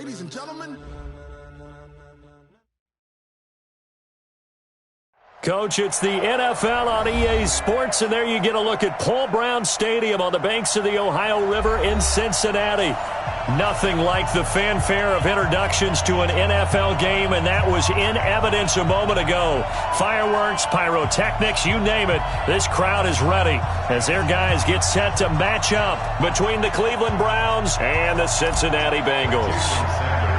ladies and gentlemen. Coach, it's the NFL on EA Sports, and there you get a look at Paul Brown Stadium on the banks of the Ohio River in Cincinnati. Nothing like the fanfare of introductions to an NFL game, and that was in evidence a moment ago. Fireworks, pyrotechnics, you name it. This crowd is ready as their guys get set to match up between the Cleveland Browns and the Cincinnati Bengals.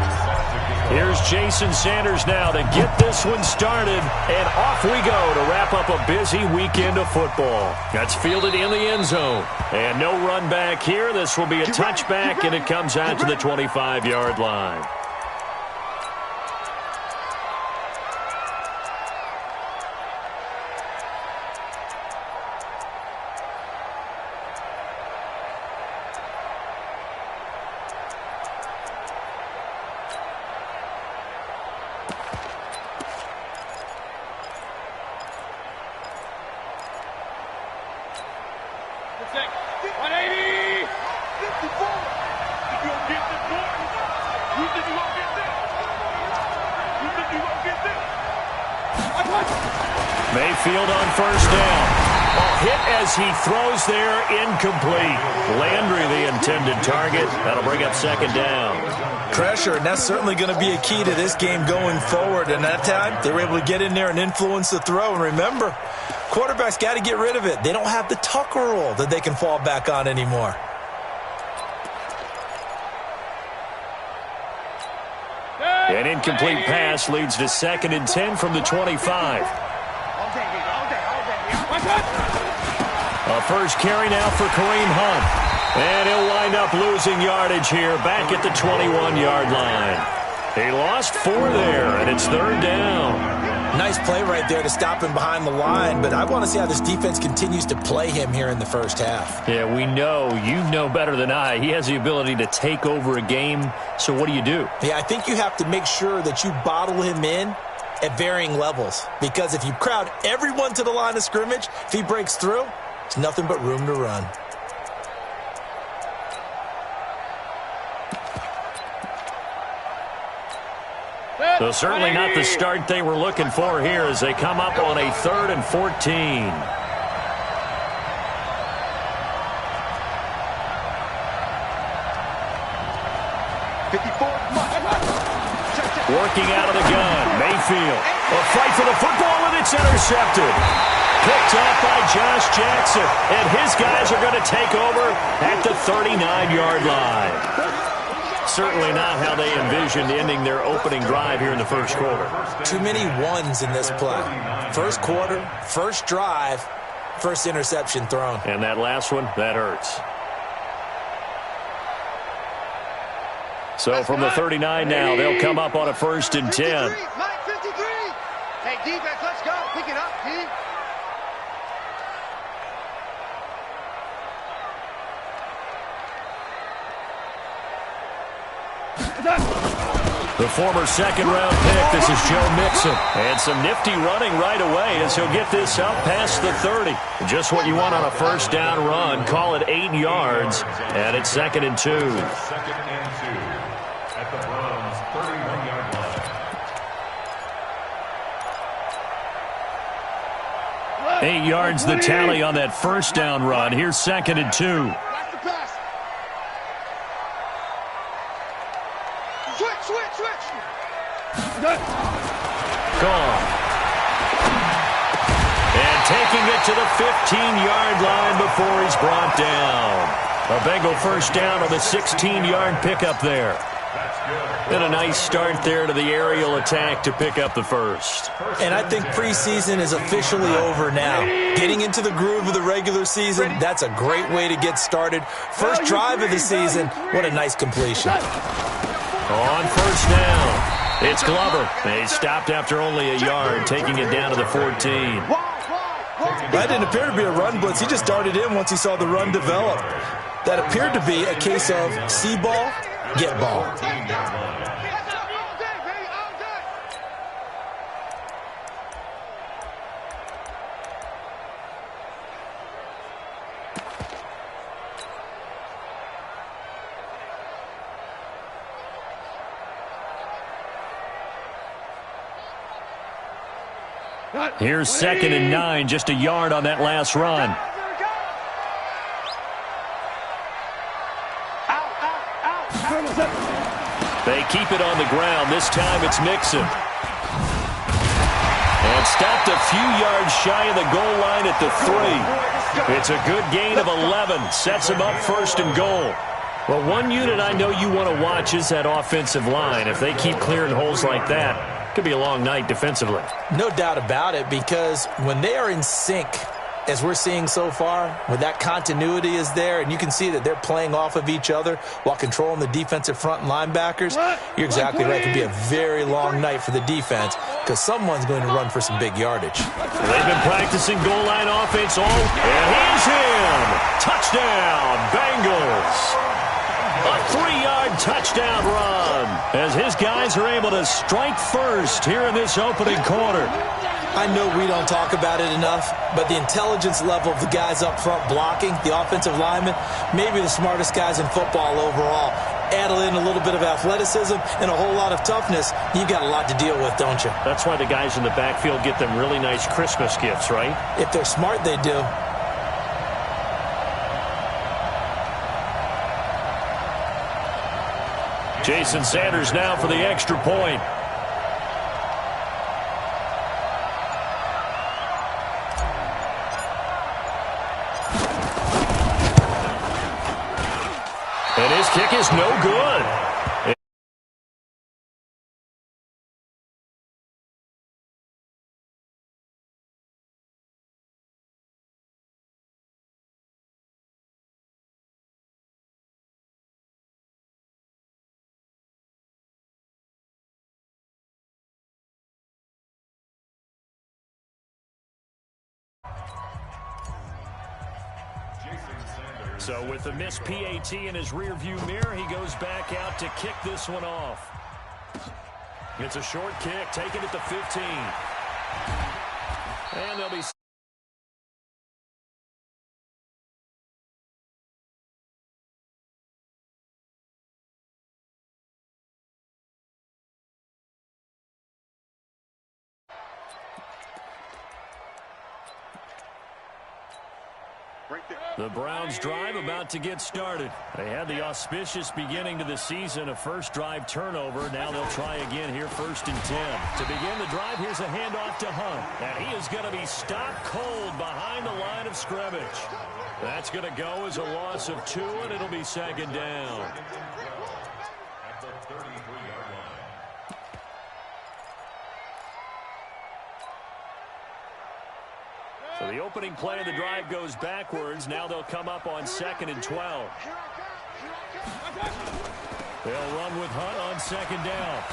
Here's Jason Sanders now to get this one started, and off we go to wrap up a busy weekend of football. That's fielded in the end zone, and no run back here. This will be a touchback, and it comes out to the 25-yard line. Mayfield on first down. A hit as he throws there, incomplete. Landry the intended target. That'll bring up second down. Pressure, and that's certainly going to be a key to this game going forward. And that time, they were able to get in there and influence the throw. And remember, quarterbacks got to get rid of it. They don't have the Tucker rule that they can fall back on anymore. An incomplete pass leads to 2nd and 10 from the 25. A first carry now for Kareem Hunt. And he'll wind up losing yardage here back at the 21-yard line. He lost 4 there, and it's 3rd down. Nice play right there to stop him behind the line, but I want to see how this defense continues to play him here in the first half. Yeah, we know. You know better than I. He has the ability to take over a game, so what do you do? Yeah, I think you have to make sure that you bottle him in at varying levels, because if you crowd everyone to the line of scrimmage, if he breaks through, there's nothing but room to run. So certainly not the start they were looking for here as they come up on a 3rd and 14. Working out of the gun, Mayfield. A fight for the football, and it's intercepted. Picked off by Josh Jackson, and his guys are going to take over at the 39-yard line. Certainly not how they envisioned ending their opening drive here in the first quarter. Too many ones in this play. First quarter, first drive, first interception thrown. And that last one, that hurts. So from the 39 now, they'll come up on a 1st and 10. 53. Hey, defense, let's go. Pick it up, D. The former second-round pick, this is Joe Mixon. And some nifty running right away as he'll get this up past the 30. Just what you want on a first down run. Call it 8 yards, and it's 2nd and 2. 2nd and 2 at the Browns' 31-yard line. 8 yards the tally on that first down run. Here's 2nd and 2. Gone. And taking it to the 15-yard line before he's brought down. A Bengal first down on the 16-yard pickup there. And a nice start there to the aerial attack to pick up the first. And I think preseason is officially over now. Getting into the groove of the regular season, that's a great way to get started. First drive of the season, what a nice completion. On first down, it's Glover. He stopped after only a yard, taking it down to the 14. That didn't appear to be a run blitz. He just darted in once he saw the run develop. That appeared to be a case of see ball, get ball. Here's 2nd and 9, just a yard on that last run. They keep it on the ground. This time it's Mixon. And stopped a few yards shy of the goal line at the 3. It's a good gain of 11. Sets him up 1st and goal. Well, one unit I know you want to watch is that offensive line. If they keep clearing holes like that, it could be a long night defensively. No doubt about it, because when they are in sync, as we're seeing so far, when that continuity is there, and you can see that they're playing off of each other while controlling the defensive front and linebackers, you're exactly right. It could be a very long night for the defense because someone's going to run for some big yardage. They've been practicing goal line offense all, and he's in! Touchdown, Bengals! A 3-yard touchdown run as his guys are able to strike first here in this opening quarter. I know we don't talk about it enough, but the intelligence level of the guys up front blocking, the offensive linemen, maybe the smartest guys in football overall. Add in a little bit of athleticism and a whole lot of toughness, you've got a lot to deal with, don't you? That's why the guys in the backfield get them really nice Christmas gifts, right? If they're smart, they do. Jason Sanders now for the extra point. And his kick is no good. So with the missed PAT in his rearview mirror, he goes back out to kick this one off. It's a short kick, taken at the 15. And they'll be... The Browns drive about to get started. They had the auspicious beginning to the season, a first drive turnover. Now they'll try again here, 1st and 10. To begin the drive, here's a handoff to Hunt. And he is going to be stopped cold behind the line of scrimmage. That's going to go as a loss of 2, and it'll be 2nd down. At the 33-yard line. So the opening play of the drive goes backwards. Now they'll come up on 2nd and 12. They'll run with Hunt on 2nd down.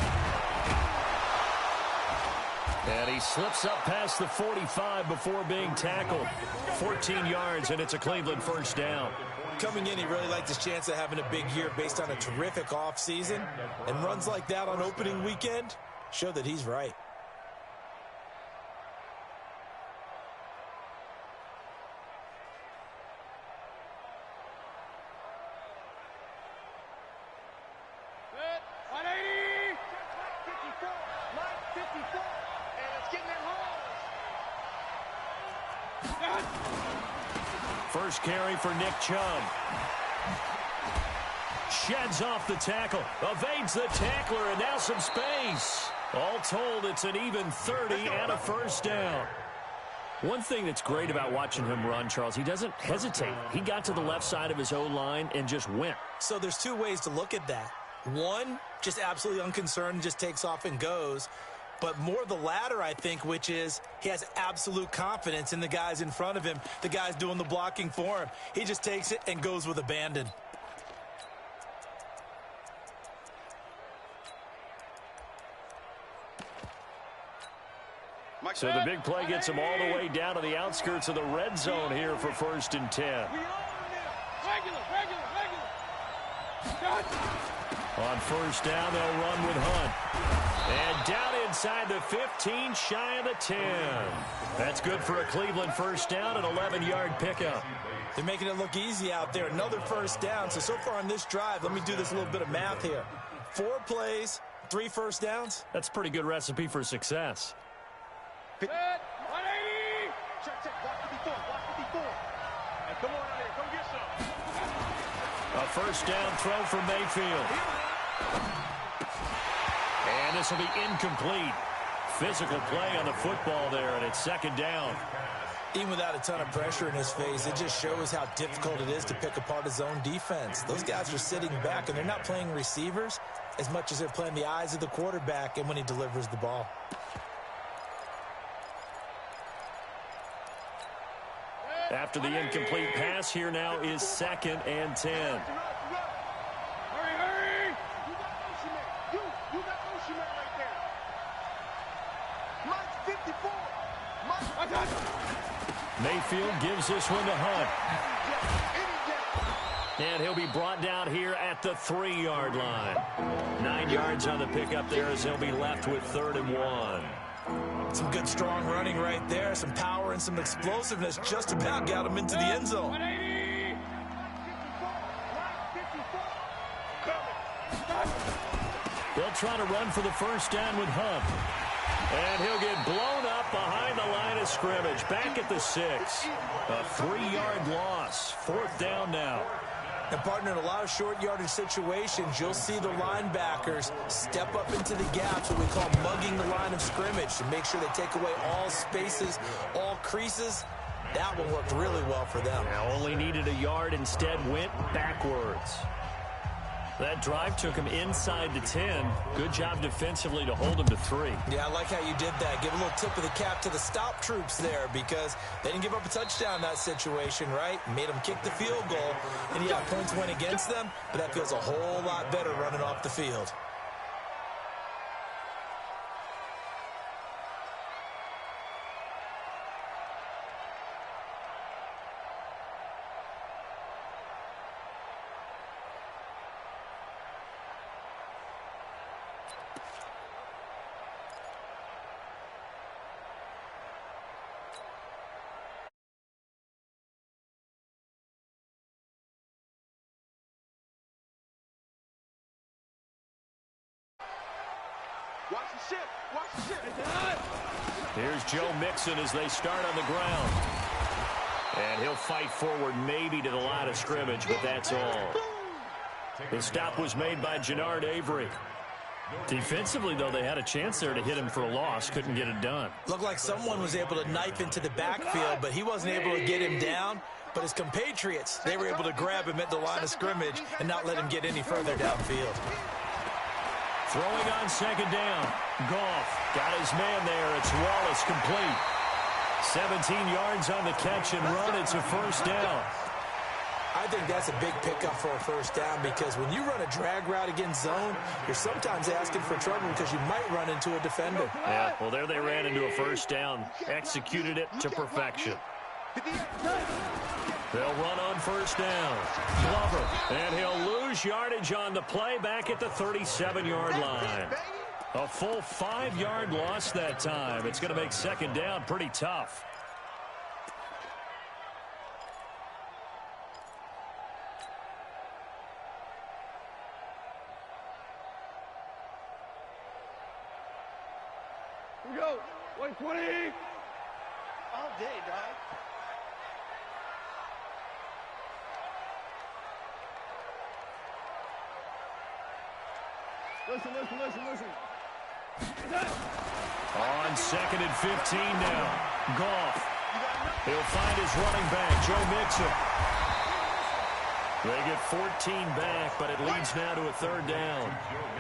And he slips up past the 45 before being tackled. 14 yards, and it's a Cleveland 1st down. Coming in, he really liked his chance of having a big year based on a terrific offseason. And runs like that on opening weekend show that he's right. First carry for Nick Chubb. Sheds off the tackle. Evades the tackler, and now some space. All told, it's an even 30 and a 1st down. One thing that's great about watching him run, Charles, he doesn't hesitate. He got to the left side of his O-line and just went. So there's 2 ways to look at that. One, just absolutely unconcerned, just takes off and goes. But more the latter, I think, which is he has absolute confidence in the guys in front of him, the guys doing the blocking for him. He just takes it and goes with abandon. So the big play gets him all the way down to the outskirts of the red zone here for 1st and 10. On 1st down, they'll run with Hunt. And down inside the 15, shy of the 10. That's good for a Cleveland 1st down, an 11-yard pickup. They're making it look easy out there. Another 1st down. So far on this drive, let me do this little bit of math here. 4 plays, 3 1st downs. That's a pretty good recipe for success. 180. Check. Watch 54. Hey, come on out here. Come get some. A first down throw for Mayfield. And this will be incomplete. Physical play on the football there, and it's second down. Even without a ton of pressure in his face, it just shows how difficult it is to pick apart his own defense. Those guys are sitting back, and they're not playing receivers as much as they're playing the eyes of the quarterback and when he delivers the ball. After the incomplete pass, here now is 2nd and 10. Hurry. You got motion man. You got motion man right there. Mike's 54. Mayfield gives this one to Hunt. And he'll be brought down here at the 3-yard line. 9 yards on the pickup there as he'll be left with 3rd and 1. Some good, strong running right there. Some power and some explosiveness just about got him into the end zone. They'll try to run for the first down with Hunt. And he'll get blown up behind the line of scrimmage. Back at the 6. A 3-yard loss. 4th down now. And, partner, in a lot of short yardage situations, you'll see the linebackers step up into the gaps, what we call mugging the line of scrimmage, to make sure they take away all spaces, all creases. That one worked really well for them. Now only needed a yard, instead went backwards. That drive took him inside the 10. Good job defensively to hold him to 3. Yeah, I like how you did that. Give a little tip of the cap to the stop troops there, because they didn't give up a touchdown in that situation, right? Made them kick the field goal, and yeah, points went against them, but that feels a whole lot better running off the field. Watch the ship. Here's Joe Mixon as they start on the ground. And he'll fight forward maybe to the line of scrimmage, but that's all. The stop was made by Jannard Avery. Defensively, though, they had a chance there to hit him for a loss. Couldn't get it done. Looked like someone was able to knife into the backfield, but he wasn't able to get him down. But his compatriots, they were able to grab him at the line of scrimmage and not let him get any further downfield. Throwing on 2nd down. Goff got his man there. It's Wallace complete. 17 yards on the catch and run. It's a first down. I think that's a big pickup for a first down, because when you run a drag route against zone, you're sometimes asking for trouble because you might run into a defender. Yeah, well, there they ran into a first down. Executed it to perfection. They'll run on first down. Glover, and he'll lose yardage on the play back at the 37-yard line. A full 5-yard loss that time. It's going to make 2nd down pretty tough. Here we go. 120. All day, dog. Listen. On 2nd and 15 now. Goff. He'll find his running back, Joe Mixon. They get 14 back, but it leads now to a 3rd down.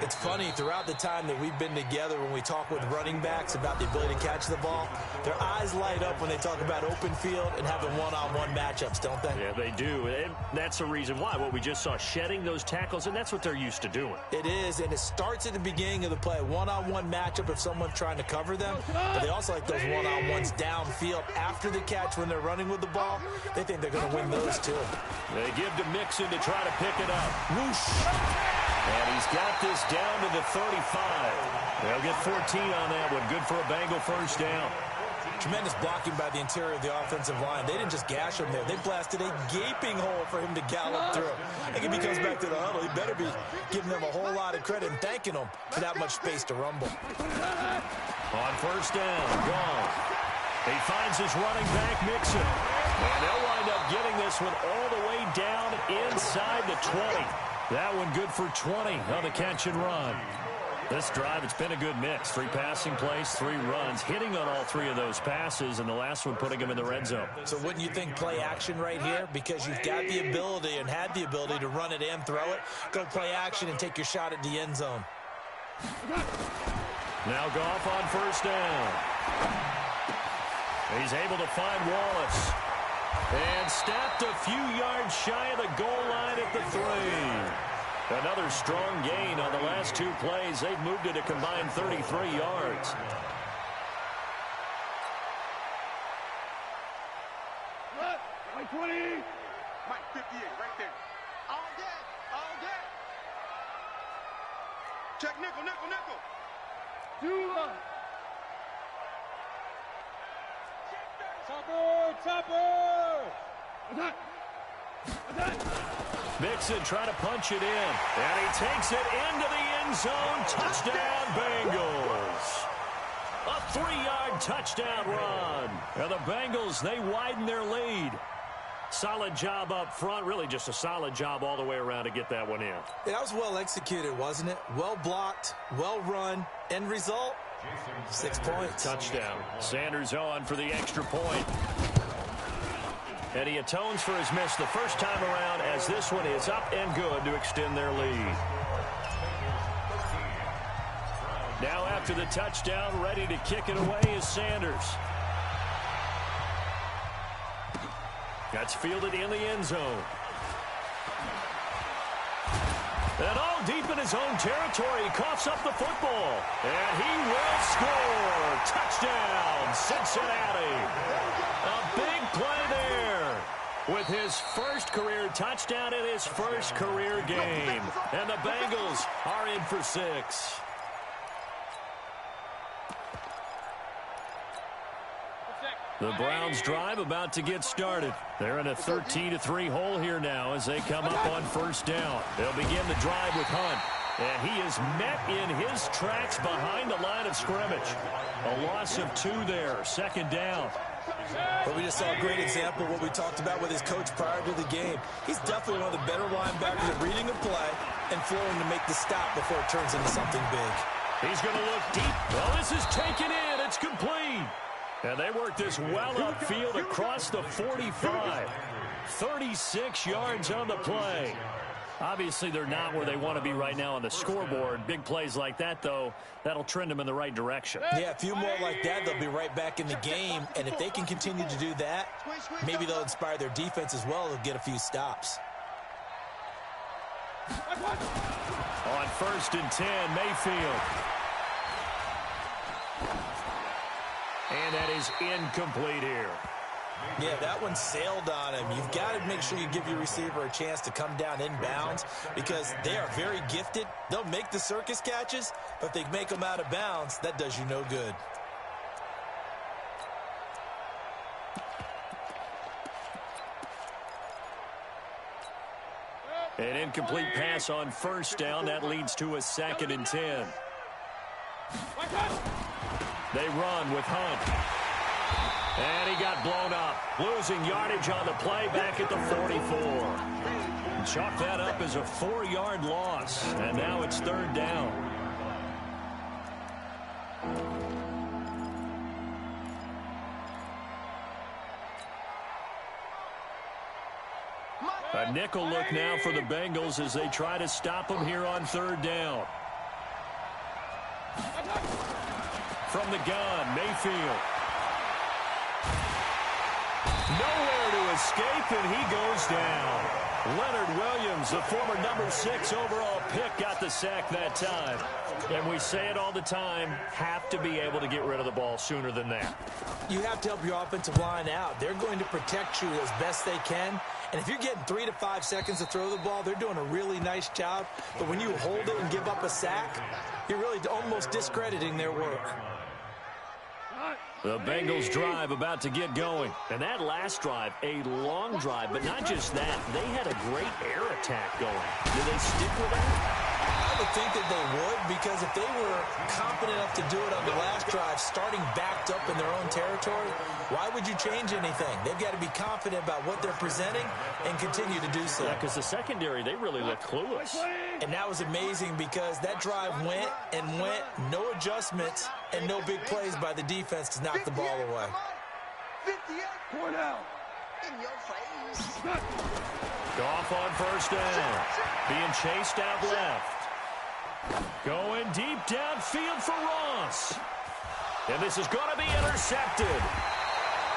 It's funny, throughout the time that we've been together, when we talk with running backs about the ability to catch the ball, their eyes light up when they talk about open field and having one-on-one matchups, don't they? Yeah, they do. And that's the reason why. What we just saw, shedding those tackles, and that's what they're used to doing. It is, and it starts at the beginning of the play. One-on-one matchup if someone's trying to cover them, but they also like those one-on-ones downfield after the catch when they're running with the ball. They think they're going to win those, too. They give to Mixon to try to pick it up. Whoosh! And he's got this down to the 35. They'll get 14 on that one. Good for a Bengal first down. Tremendous blocking by the interior of the offensive line. They didn't just gash him there. They blasted a gaping hole for him to gallop through. I think if he comes back to the huddle, he better be giving them a whole lot of credit and thanking them for that much space to rumble. On first down, Goff. He finds his running back, Mixon. And they'll wind up getting this one all the way down inside the 20. That one good for 20 on the catch and run. This drive, it's been a good mix. 3 passing plays, 3 runs, hitting on all 3 of those passes, and the last one putting him in the red zone. So wouldn't you think play action right here? Because you've got the ability and had the ability to run it and throw it. Go play action and take your shot at the end zone. Now Goff on first down. He's able to find Wallace. And snapped a few yards shy of the goal line at the 3. Another strong gain on the last 2 plays. They've moved it a combined 33 yards. Mike 20. Mike 58, right there. All day, all day. Check nickel, nickel, nickel. 2 line. Topper, topper. Attack. Attack. Mixon trying to punch it in. And he takes it into the end zone. Touchdown, Bengals. A 3-yard touchdown run. And the Bengals, they widen their lead. Solid job up front. Really just a solid job all the way around to get that one in. Yeah, that was well executed, wasn't it? Well blocked, well run. End result, 6 points. Touchdown. Sanders on for the extra point. And he atones for his miss the first time around as this one is up and good to extend their lead. Now after the touchdown, ready to kick it away is Sanders. That's fielded in the end zone. And all deep in his own territory, he coughs up the football. And he will score. Touchdown, Cincinnati. A big play there with his first career touchdown in his first career game. And the Bengals are in for 6. The Browns drive about to get started. They're in a 13-3 hole here now as they come up on first down. They'll begin the drive with Hunt. And he is met in his tracks behind the line of scrimmage. A loss of 2 there, second down. But we just saw a great example of what we talked about with his coach prior to the game. He's definitely one of the better linebackers at reading a play and flowing to make the stop before it turns into something big. He's going to look deep. Well, this is taken in. It's complete. And they work this well upfield across the 45. 36 yards on the play. Obviously, they're not where they want to be right now on the scoreboard. Big plays like that, though, that'll trend them in the right direction. Yeah, a few more like that, they'll be right back in the game. And if they can continue to do that, maybe they'll inspire their defense as well. They'll get a few stops. On first and 10, Mayfield. And that is incomplete here. Yeah, that one sailed on him. You've got to make sure you give your receiver a chance to come down inbounds because they are very gifted. They'll make the circus catches, but if they make them out of bounds, that does you no good. An incomplete pass on first down. That leads to a 2nd and 10. They run with Hunt. And he got blown up. Losing yardage on the play back at the 44. Chalk that up as a 4-yard loss. And now it's 3rd down. A nickel look now for the Bengals as they try to stop him here on 3rd down. From the gun, Mayfield. Nowhere to escape, and he goes down. Leonard Williams, the former number 6 overall pick, got the sack that time. And we say it all the time, have to be able to get rid of the ball sooner than that. You have to help your offensive line out. They're going to protect you as best they can. And if you're getting 3 to 5 seconds to throw the ball, they're doing a really nice job. But when you hold it and give up a sack, you're really almost discrediting their work. The Bengals drive about to get going. And that last drive, a long drive, but not just that. They had a great air attack going. Do they stick with that? would think that they would, because if they were confident enough to do it on the last drive, starting backed up in their own territory, why would you change anything? They've got to be confident about what they're presenting and continue to do so. Yeah, because the secondary, they really look clueless. And that was amazing because that drive went and went, no adjustments and no big plays by the defense to knock the ball away. 58. Point out. In your face. Goff on first down. Being chased out left. Going deep downfield for Ross. And this is going to be intercepted.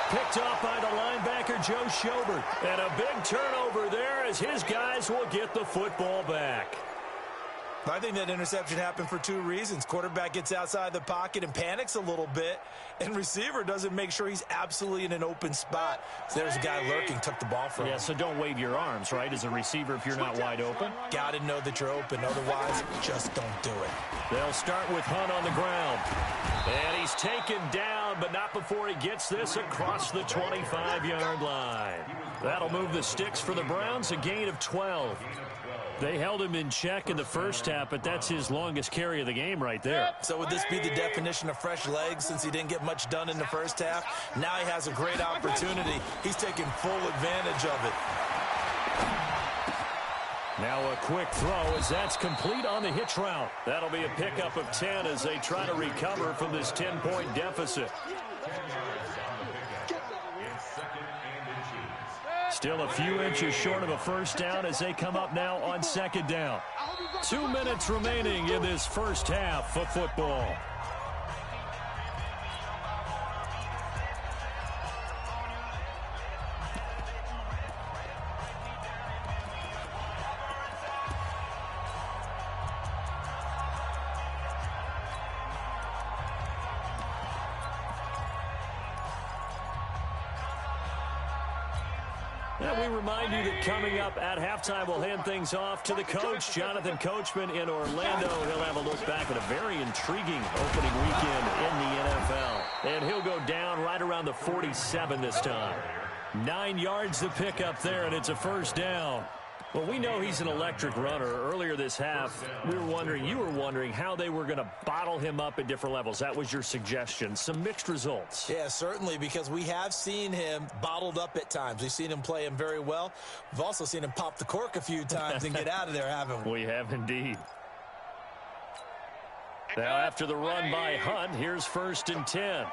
Picked off by the linebacker, Joe Schobert. And a big turnover there as his guys will get the football back. I think that interception happened for two reasons. Quarterback gets outside the pocket and panics a little bit, and receiver doesn't make sure he's absolutely in an open spot. So there's a guy lurking, took the ball from him. Yeah, so don't wave your arms, right, as a receiver if you're not wide open. Got to know that you're open. Otherwise, just don't do it. They'll start with Hunt on the ground. And he's taken down, but not before he gets this across the 25-yard line. That'll move the sticks for the Browns, a gain of 12. They held him in check in the first half, but that's his longest carry of the game right there. So would this be the definition of fresh legs since he didn't get much done in the first half? Now he has a great opportunity. He's taking full advantage of it. Now a quick throw as that's complete on the hitch route. That'll be a pickup of 10 as they try to recover from this 10-point deficit. Still a few inches short of a first down as they come up now on second down. 2 minutes remaining in this first half of football. We remind you that coming up at halftime, we'll hand things off to the coach, Jonathan Coachman in Orlando. He'll have a look back at a very intriguing opening weekend in the NFL. And he'll go down right around the 47 this time. 9 yards to pick up there, and it's a first down. Well, we know he's an electric runner. Earlier this half, you were wondering how they were going to bottle him up at different levels. That was your suggestion. Some mixed results. Yeah, certainly, because we have seen him bottled up at times. We've seen him play him very well. We've also seen him pop the cork a few times and get out of there, haven't we? We have indeed. Now, after the run by Hunt, here's 1st and 10.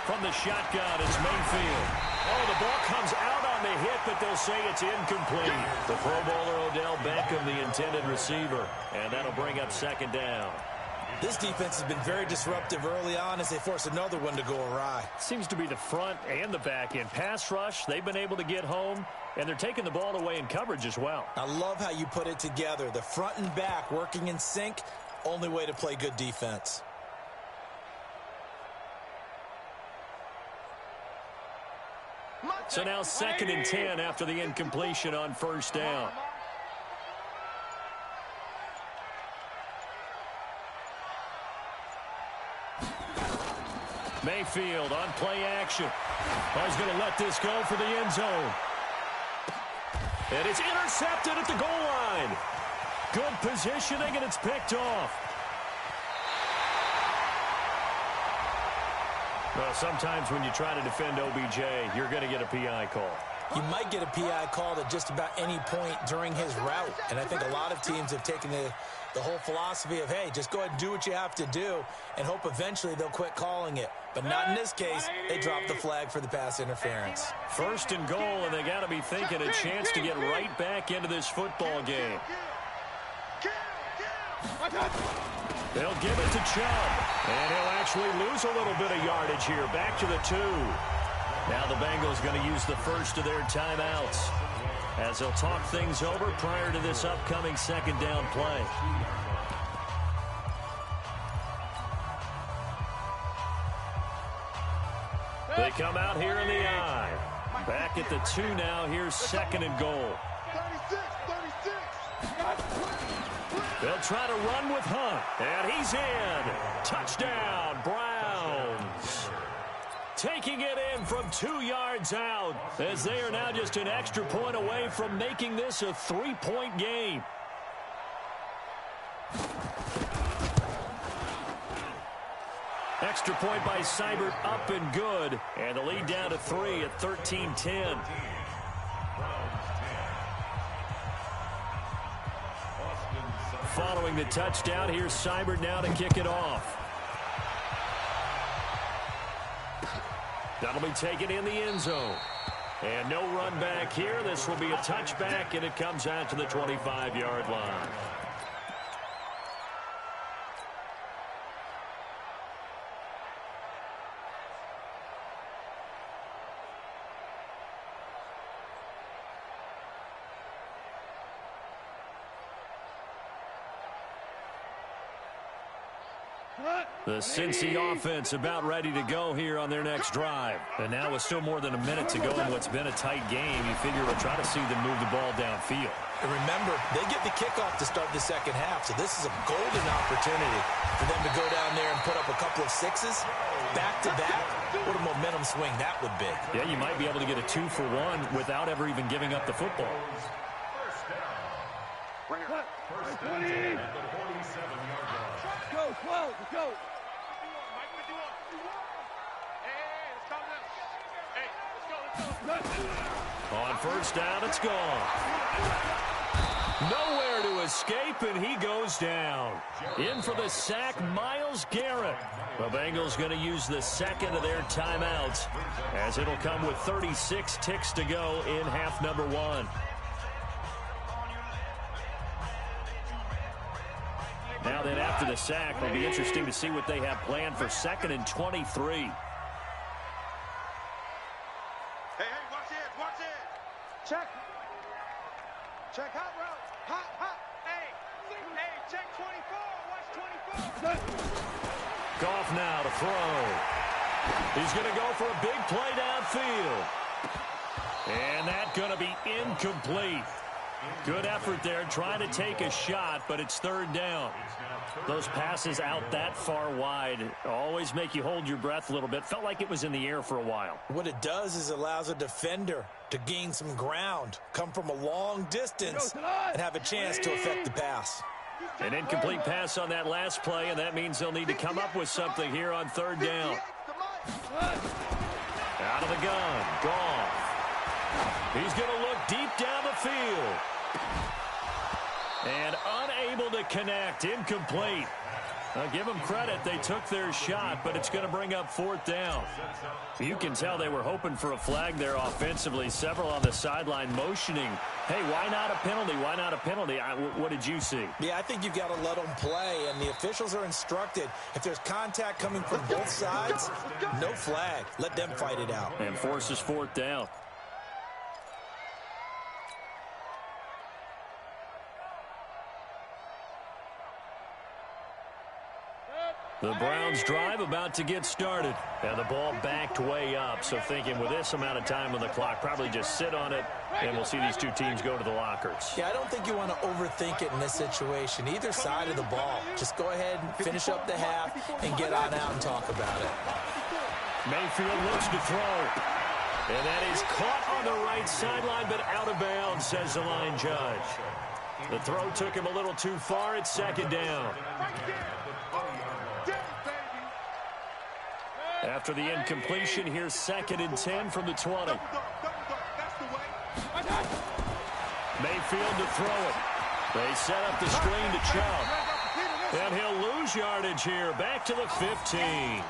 From the shotgun, it's Mayfield. Oh, the ball comes out on the hit, but they'll say it's incomplete. The Pro Bowler Odell Beckham, the intended receiver, and that'll bring up second down. This defense has been very disruptive early on as they force another one to go awry. Seems to be the front and the back end. Pass rush, they've been able to get home, and they're taking the ball away in coverage as well. I love how you put it together. The front and back working in sync, only way to play good defense. So now 2nd and 10 after the incompletion on first down. Mayfield on play action. He's going to let this go for the end zone. And it's intercepted at the goal line. Good positioning, and it's picked off. Well, sometimes when you try to defend OBJ, you're going to get a PI call. You might get a PI called at just about any point during his route. And I think a lot of teams have taken the whole philosophy of, hey, just go ahead and do what you have to do and hope eventually they'll quit calling it. But not in this case. They dropped the flag for the pass interference. 1st and goal, and they got to be thinking a chance to get right back into this football game. They'll give it to Chubb, and he'll actually lose a little bit of yardage here. Back to the 2. Now the Bengals going to use the first of their timeouts as they'll talk things over prior to this upcoming second down play. They come out here in the I. Back at the 2 now. Here's 2nd and goal. 36. They'll try to run with Hunt, and he's in. Touchdown, Browns. Taking it in from 2 yards out as they are now just an extra point away from making this a 3-point game. Extra point by Seibert up and good. And the lead down to 3 at 13-10. Following the touchdown, here's Seibert now to kick it off. That'll be taken in the end zone. And no run back here. This will be a touchback, and it comes out to the 25-yard line. The Cincy offense about ready to go here on their next drive. And now with still more than a minute to go in what's been a tight game, you figure we'll try to see them move the ball downfield. And remember, they get the kickoff to start the second half, so this is a golden opportunity for them to go down there and put up a couple of sixes back-to-back. What a momentum swing that would be. Yeah, you might be able to get a 2-for-1 without ever even giving up the football. First down at the 47-yard line. Go, 12, go. On first down, it's gone. Nowhere to escape, and he goes down. In for the sack, Myles Garrett. The Bengals going to use the second of their timeouts, as it'll come with 36 ticks to go in half number 1. Now then, after the sack, it'll be interesting to see what they have planned for 2nd and 23. Hey, watch it. Check. Check hot route. Hot. Hey, check 24. Watch 24. Goff now to throw. He's going to go for a big play downfield. And that's going to be incomplete. Good effort there, trying to take a shot, but it's 3rd down. Those passes out that far wide always make you hold your breath a little bit. Felt like it was in the air for a while. What it does is it allows a defender to gain some ground, come from a long distance, and have a chance to affect the pass. An incomplete pass on that last play, and that means they'll need to come up with something here on 3rd down. Out of the gun, Goff. He's going to look deep down the field. And unable to connect, incomplete. I'll give them credit, they took their shot, but it's going to bring up 4th down. You can tell they were hoping for a flag there offensively. Several on the sideline motioning, hey, why not a penalty? Why not a penalty? What did you see? Yeah, I think you've got to let them play, and the officials are instructed, if there's contact coming from both sides, no flag. Let them fight it out. And forces 4th down. The Browns drive about to get started. And the ball backed way up. So thinking with this amount of time on the clock, probably just sit on it, and we'll see these two teams go to the lockers. Yeah, I don't think you want to overthink it in this situation. Either side of the ball. Just go ahead and finish up the half and get on out and talk about it. Mayfield looks to throw. And that is caught on the right sideline, but out of bounds, says the line judge. The throw took him a little too far. It's 2nd down. After the incompletion, here's 2nd and 10 from the 20. Mayfield to throw it. They set up the screen to Chubb. And he'll lose yardage here. Back to the 15.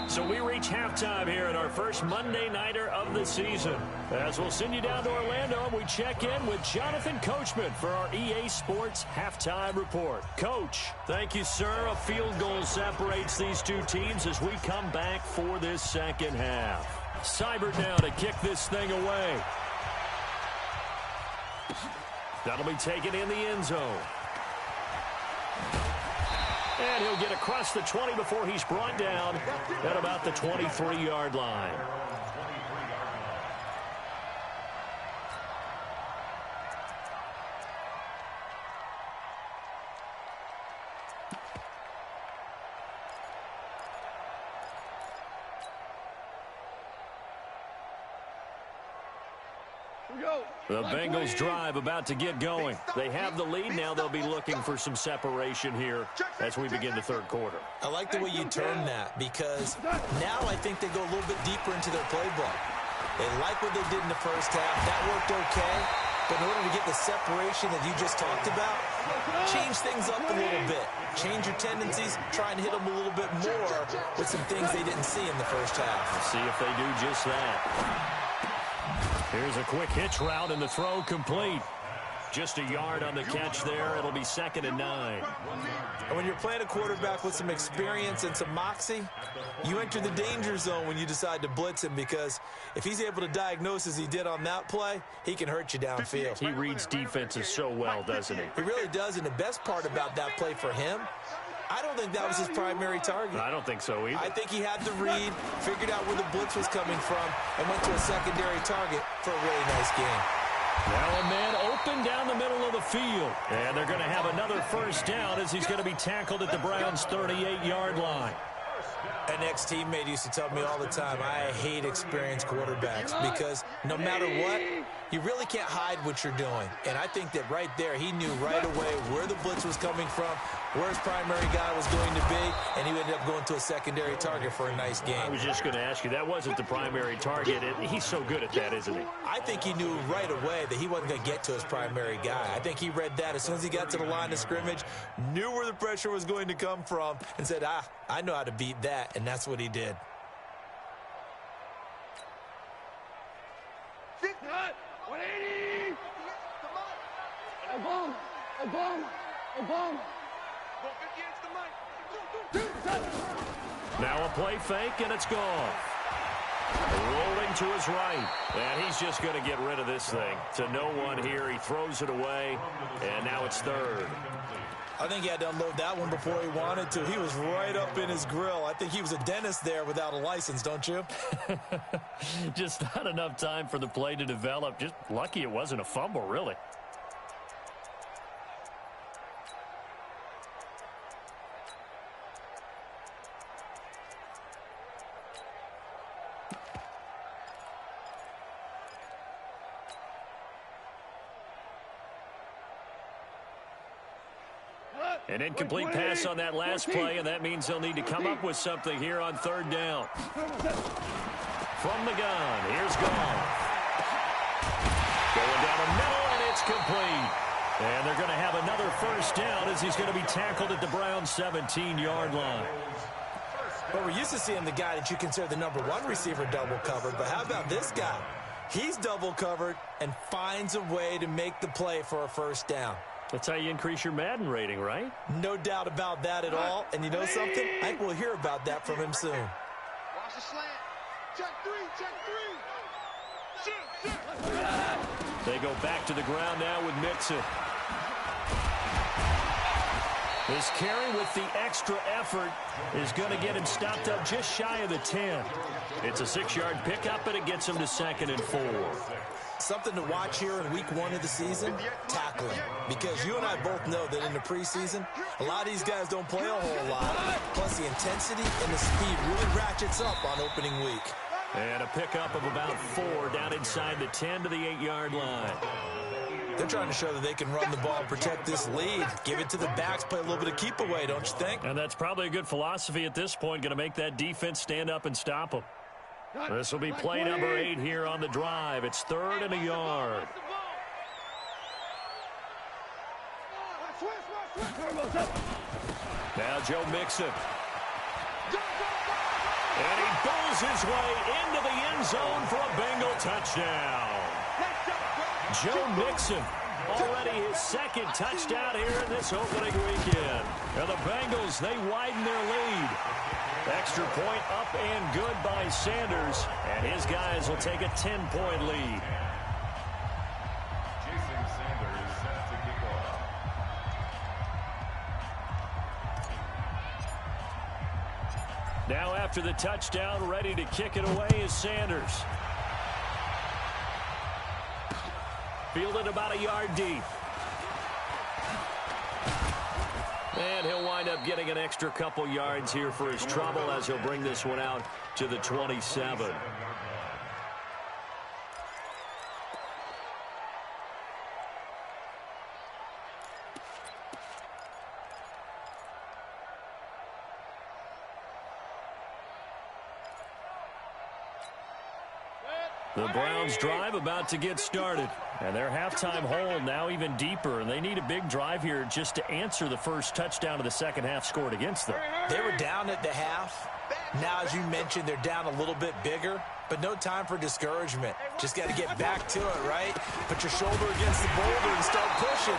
So we reach halftime here in our first Monday Nighter of the season. As we'll send you down to Orlando, and we check in with Jonathan Coachman for our EA Sports Halftime Report. Coach, thank you, sir. A field goal separates these two teams as we come back for this second half. Seibert now to kick this thing away. That'll be taken in the end zone. And he'll get across the 20 before he's brought down at about the 23-yard line. The Bengals drive about to get going. They have the lead. Now they'll be looking for some separation here as we begin the third quarter. I like the way you term that because now I think they go a little bit deeper into their playbook. They like what they did in the first half. That worked okay. But in order to get the separation that you just talked about, change things up a little bit. Change your tendencies, try and hit them a little bit more with some things they didn't see in the first half. We'll see if they do just that. Here's a quick hitch route and the throw complete. Just a yard on the catch there. It'll be 2nd and 9. And when you're playing a quarterback with some experience and some moxie, you enter the danger zone when you decide to blitz him because if he's able to diagnose as he did on that play, he can hurt you downfield. He reads defenses so well, doesn't he? He really does, and the best part about that play for him, I don't think that was his primary target. I don't think so either. I think he had the read, figured out where the blitz was coming from, and went to a secondary target for a really nice game. Now a man open down the middle of the field. And they're going to have another first down as he's going to be tackled at the Browns' 38-yard line. An ex-teammate used to tell me all the time, I hate experienced quarterbacks because no matter what, you really can't hide what you're doing. And I think that right there, he knew right away where the blitz was coming from, where his primary guy was going to be, and he ended up going to a secondary target for a nice game. I was just going to ask you, that wasn't the primary target. He's so good at that, isn't he? I think he knew right away that he wasn't going to get to his primary guy. I think he read that as soon as he got to the line of scrimmage, knew where the pressure was going to come from, and said, I know how to beat that, and that's what he did. Now a play fake, and it's gone. Rolling to his right, and he's just going to get rid of this thing. To no one here, he throws it away, and now it's 3rd. I think he had to unload that one before he wanted to. He was right up in his grill. I think he was a dentist there without a license, don't you? Just not enough time for the play to develop. Just lucky it wasn't a fumble, really. An incomplete pass on that last play, and that means they'll need to come up with something here on 3rd down. From the gun, here's Goff. Going down the middle, and it's complete. And they're going to have another first down as he's going to be tackled at the Browns' 17-yard line. Well, we're used to seeing the guy that you consider the #1 receiver double covered, but how about this guy? He's double covered and finds a way to make the play for a first down. That's how you increase your Madden rating, right? No doubt about that at all. And you know something? I think we'll hear about that from him soon. Watch the slant. Check 3, check 3. Shoot. They go back to the ground now with Mixon. This carry with the extra effort is going to get him stopped up just shy of the 10. It's a 6-yard pickup, and it gets him to 2nd and 4. Something to watch here in week 1 of the season, tackling. Because you and I both know that in the preseason, a lot of these guys don't play a whole lot. Plus, the intensity and the speed really ratchets up on opening week. And a pickup of about 4 down inside the 10 to the 8-yard line. They're trying to show that they can run the ball and protect this lead. Give it to the backs, play a little bit of keep away, don't you think? And that's probably a good philosophy at this point, going to make that defense stand up and stop them. This will be play number 8 here on the drive. It's 3rd and a yard. Now Joe Mixon. And he bowls his way into the end zone for a Bengal touchdown. Joe Mixon, already his 2nd touchdown here in this opening weekend. Now the Bengals, they widen their lead. Extra point up and good by Sanders. And his guys will take a 10-point lead. Jason Sanders set to kick off. Now after the touchdown, ready to kick it away is Sanders. Fielded about a yard deep. And he'll wind up getting an extra couple yards here for his trouble as he'll bring this one out to the 27. The Browns drive about to get started. And their halftime hole now even deeper. And they need a big drive here just to answer the first touchdown of the second half scored against them. They were down at the half. Now, as you mentioned, they're down a little bit bigger. But no time for discouragement. Just got to get back to it, right? Put your shoulder against the boulder and start pushing.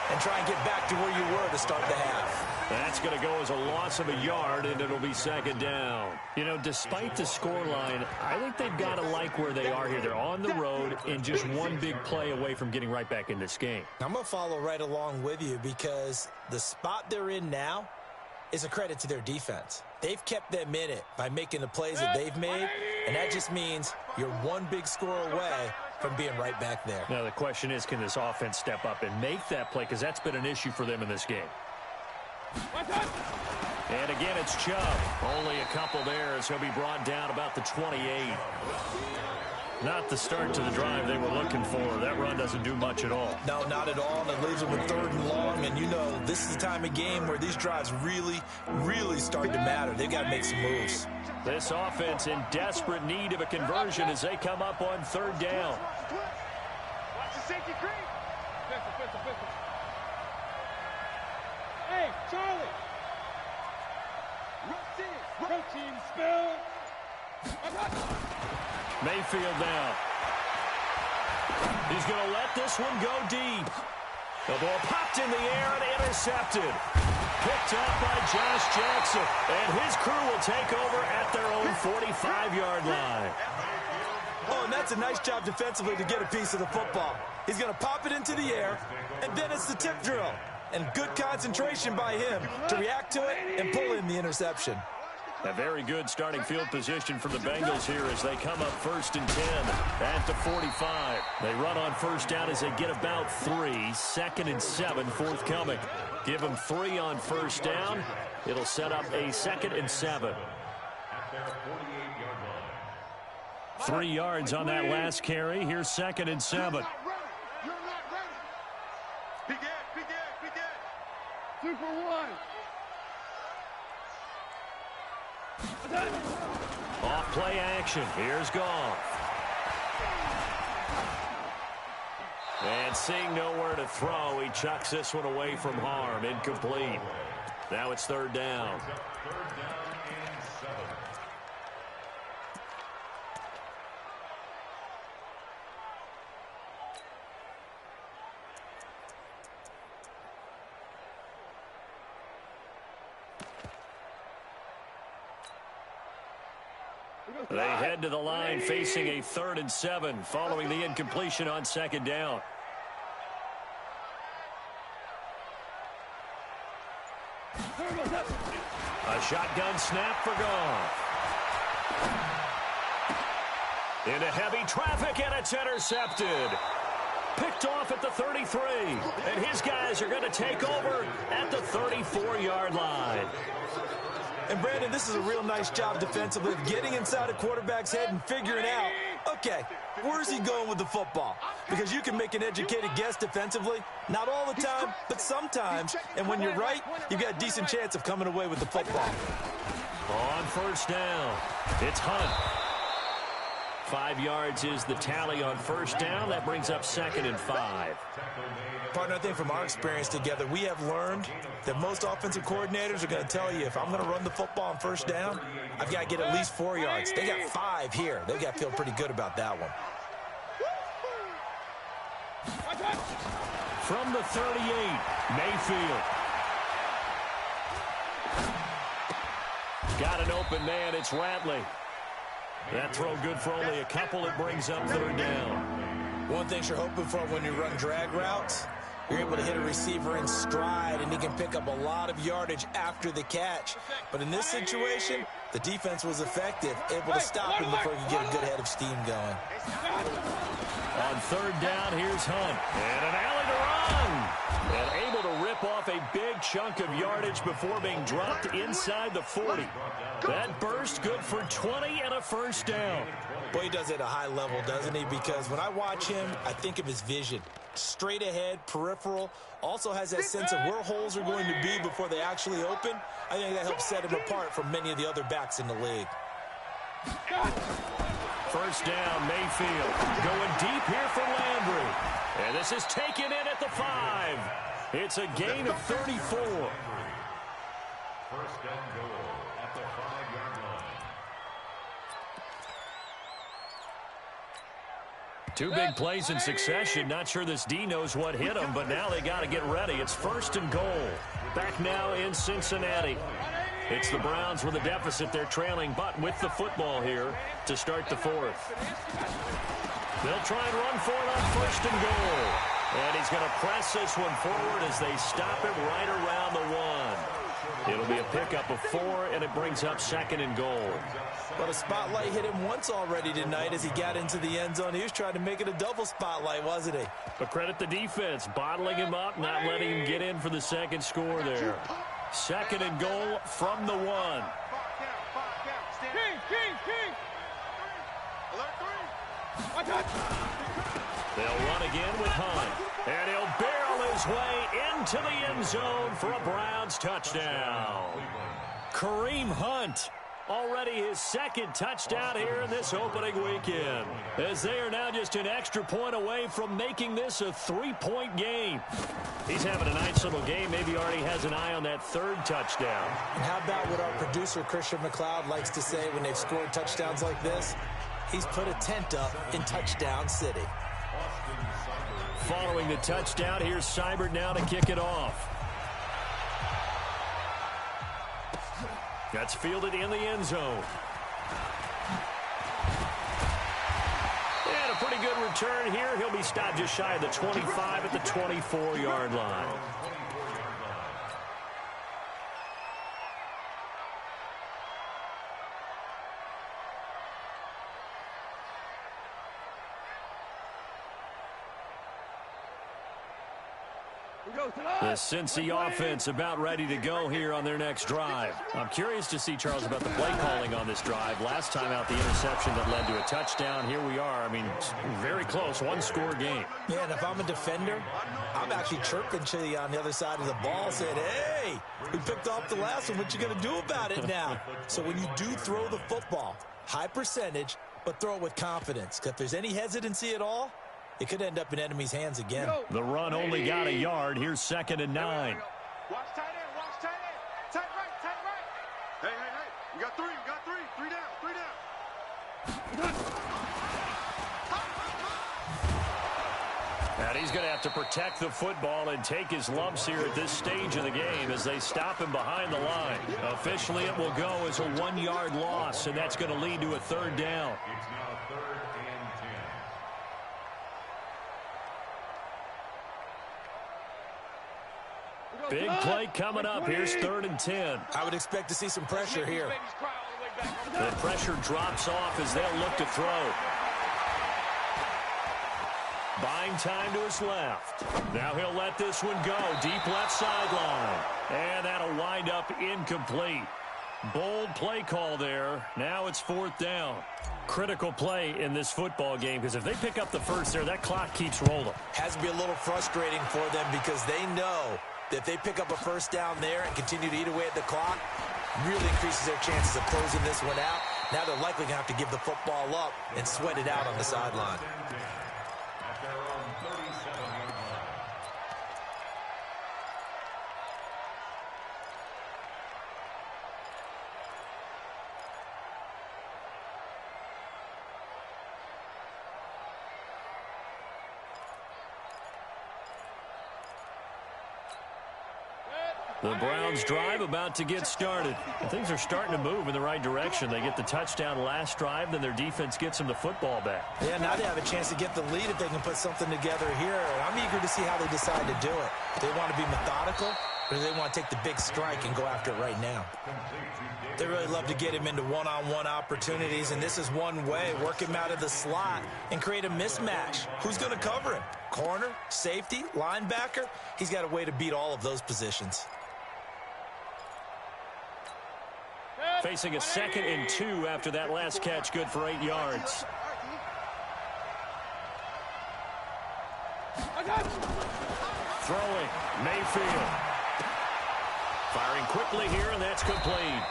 And try and get back to where you were to start the half. That's going to go as a loss of a yard, and it'll be second down. You know, despite the scoreline, I think they've got to like where they are here. They're on the road and just one big play away from getting right back in this game. I'm going to follow right along with you because the spot they're in now is a credit to their defense. They've kept them in it by making the plays that they've made, and that just means you're one big score away from being right back there. Now, the question is, can this offense step up and make that play? Because that's been an issue for them in this game. And again, it's Chubb. Only a couple there as he'll be brought down about the 28. Not the start to the drive they were looking for. That run doesn't do much at all. No, not at all. And it leaves them with 3rd and long. And you know, this is the time of game where these drives really, really start to matter. They've got to make some moves. This offense in desperate need of a conversion as they come up on 3rd down. Watch the safety creep. Pistol. Hey, Charlie. Routine spill. Mayfield now. He's going to let this one go deep. The ball popped in the air and intercepted. Picked up by Josh Jackson. And his crew will take over at their own 45-yard line. Oh, and that's a nice job defensively to get a piece of the football. He's going to pop it into the air, and then it's the tip drill. And good concentration by him to react to it and pull in the interception. A very good starting field position for the Bengals here as they come up 1st and 10 at the 45. They run on 1st down as they get about 3. 2nd and 7 forthcoming. Give them 3 on 1st down. It'll set up a 2nd and 7. 3 yards on that last carry. Here's 2nd and 7. You're not ready. Begin. 2 for 1. Off play action. Here's Goff. And seeing nowhere to throw, he chucks this one away from harm. Incomplete. Now it's 3rd down. 3rd down and 7. They head to the line facing a 3rd and 7 following the incompletion on 2nd down. A shotgun snap for Goff. Into heavy traffic, and it's intercepted. Picked off at the 33. And his guys are going to take over at the 34-yard line. And, Brandon, this is a real nice job defensively of getting inside a quarterback's head and figuring out, okay, where's he going with the football? Because you can make an educated guess defensively. Not all the time, but sometimes. And when you're right, you've got a decent chance of coming away with the football. On 1st down, it's Hunt. 5 yards is the tally on 1st down. That brings up 2nd and 5. Partner, I think from our experience together, we have learned that most offensive coordinators are going to tell you, if I'm going to run the football on 1st down, I've got to get at least 4 yards. They got 5 here. They've got to feel pretty good about that one. From the 38, Mayfield. Got an open man. It's Ratley. That throw good for only a couple. It brings up 3rd down. One thing you're hoping for when you run drag routes, you're able to hit a receiver in stride, and he can pick up a lot of yardage after the catch. But in this situation, the defense was effective, able to stop him before he could get a good head of steam going. On 3rd down, here's Hunt. And an alley to run. And able to rip off a big chunk of yardage before being dropped inside the 40. That burst good for 20 and a 1st down. Boy, he does it at a high level, doesn't he? Because when I watch him, I think of his vision. Straight ahead, peripheral. Also has that sense of where holes are going to be before they actually open. I think that helps set him apart from many of the other backs in the league. First down, Mayfield. Going deep here for Landry. And this is taken in at the 5. It's a gain of 34. First down goal at the 5-yard line. Two big plays in succession. Not sure this D knows what hit him, but now they got to get ready. It's first and goal. Back now in Cincinnati. It's the Browns with a deficit. They're trailing, but with the football here to start the 4th. They'll try and run for it on first and goal. And he's going to press this one forward as they stop it right around the 1. It'll be a pickup of 4, and it brings up second and goal. But a spotlight hit him once already tonight as he got into the end zone. He was trying to make it a double spotlight, wasn't he? But credit the defense, bottling him up, not letting him get in for the second score there. Second and goal from the 1. King. Alert 3. They'll run again with Hunt. And he'll barrel his way into the end zone for a Browns touchdown. Kareem Hunt, already his second touchdown here in this opening weekend, as they are now just an extra point away from making this a 3-point game. He's having a nice little game. Maybe already has an eye on that 3rd touchdown. And how about what our producer, Christian McLeod, likes to say when they've scored touchdowns like this? He's put a tent up in Touchdown City. Following the touchdown, here's Seibert now to kick it off. That's fielded in the end zone. And a pretty good return here. He'll be stopped just shy of the 25 at the 24-yard line. The Cincy offense about ready to go here on their next drive. I'm curious to see, Charles, about the play calling on this drive. Last time out, the interception that led to a touchdown. Here we are. I mean, very close, one-score game. Yeah, and if I'm a defender, I'm actually chirping to you on the other side of the ball, saying, hey, we picked off the last one. What you going to do about it now? So when you do throw the football, high percentage, but throw it with confidence. Because if there's any hesitancy at all, it could end up in enemy's hands again. The run only got a yard. Here's 2nd and 9. Watch tight end. Tight right. Hey. You got 3. 3 down. And he's going to have to protect the football and take his lumps here at this stage of the game as they stop him behind the line. Officially, it will go as a 1-yard loss, and that's going to lead to a 3rd down. It's now 3rd and 10. Big play coming up. Here's 3rd and 10. I would expect to see some pressure here. The pressure drops off as they'll look to throw. Buying time to his left. Now he'll let this one go. Deep left sideline. And that'll wind up incomplete. Bold play call there. Now it's 4th down. Critical play in this football game, because if they pick up the first there, that clock keeps rolling. Has to be a little frustrating for them because they know that if they pick up a first down there and continue to eat away at the clock, really increases their chances of closing this one out. Now they're likely going to have to give the football up and sweat it out on the sideline. At their own 37-yard line. The Browns drive about to get started. Things are starting to move in the right direction. They get the touchdown last drive, then their defense gets them the football back. Yeah, now they have a chance to get the lead if they can put something together here. I'm eager to see how they decide to do it. Do they want to be methodical, or do they want to take the big strike and go after it right now? They really love to get him into one-on-one opportunities, and this is one way. Work him out of the slot and create a mismatch. Who's going to cover him? Corner, safety, linebacker? He's got a way to beat all of those positions. Facing a 2nd and 2 after that last catch, good for 8 yards. Throwing, Mayfield. Firing quickly here, and that's complete.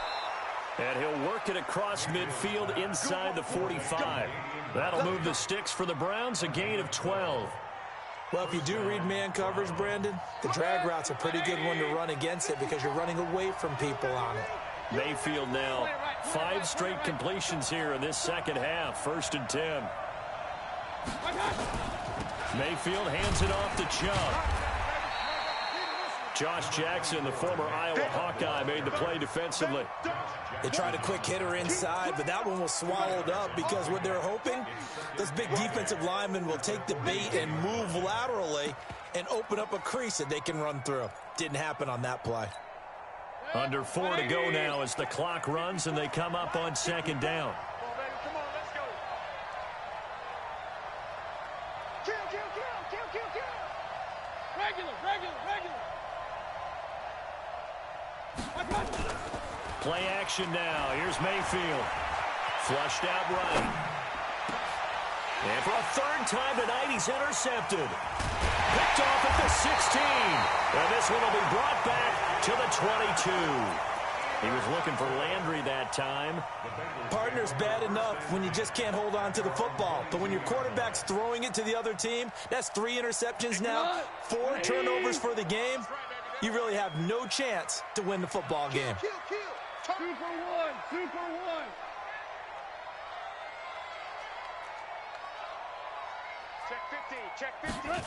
And he'll work it across midfield inside the 45. That'll move the sticks for the Browns, a gain of 12. Well, if you do read man coverage, Brandon, the drag route's a pretty good one to run against it because you're running away from people on it. Mayfield now, 5 straight completions here in this second half. 1st and 10. Mayfield hands it off to Chubb. Josh Jackson, the former Iowa Hawkeye, made the play defensively. They tried a quick hitter inside, but that one was swallowed up because what they're hoping, those big defensive linemen will take the bait and move laterally and open up a crease that they can run through. Didn't happen on that play. Under 4 to go now as the clock runs and they come up on 2nd down. Come on, let's go. Kill. Regular. Play action now. Here's Mayfield. Flushed out right. And for a 3rd time tonight, he's intercepted. Picked off at the 16. And this one will be brought back to the 22. He was looking for Landry that time. Partner's bad enough when you just can't hold on to the football. But when your quarterback's throwing it to the other team, that's 3 interceptions now, 4 turnovers for the game. You really have no chance to win the football game. Kill. 2 for 1. Check 15.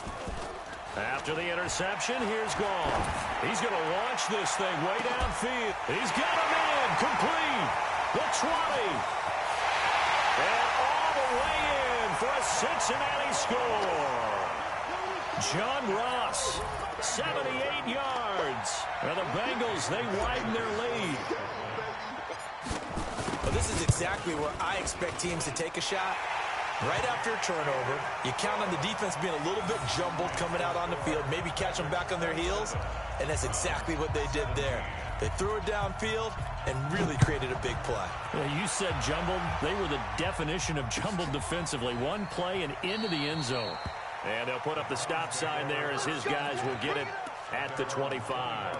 After the interception, here's Goff. He's going to launch this thing way downfield. He's got him in, complete. The 20. And all the way in for a Cincinnati score. John Ross, 78 yards. And the Bengals, they widen their lead. Well, this is exactly where I expect teams to take a shot. Right after a turnover, you count on the defense being a little bit jumbled coming out on the field, maybe catch them back on their heels, and that's exactly what they did there. They threw it downfield and really created a big play. Yeah, you said jumbled. They were the definition of jumbled defensively. One play and into the end zone. And they'll put up the stop sign there as his guys will get it at the 25.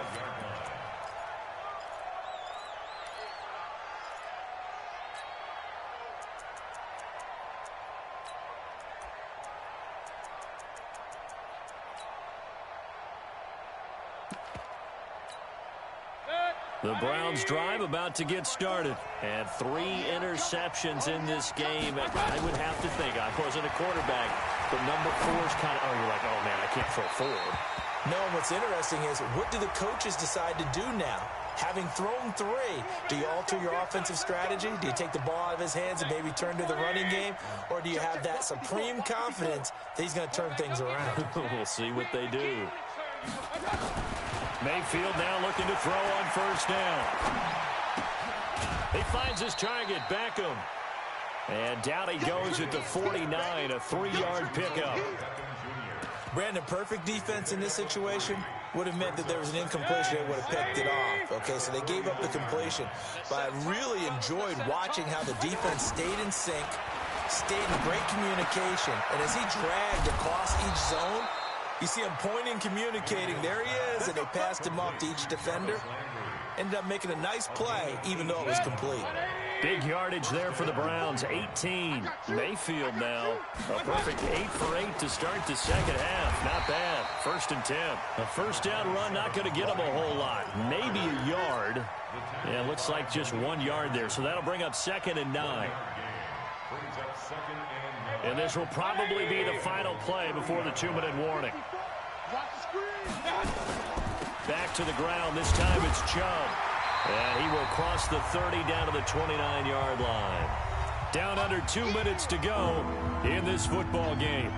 The Browns drive about to get started. And 3 interceptions in this game. I would have to think, I wasn't a quarterback, but number 4 is kind of, you're like, oh, man, I can't throw 4. No, what's interesting is what do the coaches decide to do now? Having thrown 3, do you alter your offensive strategy? Do you take the ball out of his hands and maybe turn to the running game? Or do you have that supreme confidence that he's going to turn things around? We'll see what they do. Mayfield now looking to throw on 1st down. He finds his target, Beckham. And down he goes at the 49, a 3-yard pickup. Brandon, perfect defense in this situation would have meant that there was an incompletion. They would have picked it off. Okay, so they gave up the completion. But I really enjoyed watching how the defense stayed in sync, stayed in great communication. And as he dragged across each zone, you see him pointing, communicating. There he is, and they passed him off to each defender. Ended up making a nice play, even though it was complete. Big yardage there for the Browns, 18. Mayfield now, a perfect 8 for 8 to start the second half. Not bad. 1st and 10. A 1st down run, not going to get him a whole lot. Maybe a yard. Yeah, looks like just 1 yard there. So that'll bring up 2nd and 9. And this will probably be the final play before the 2-minute warning. Back to the ground. This time it's Chubb. And he will cross the 30 down to the 29-yard line. Down under 2 minutes to go in this football game.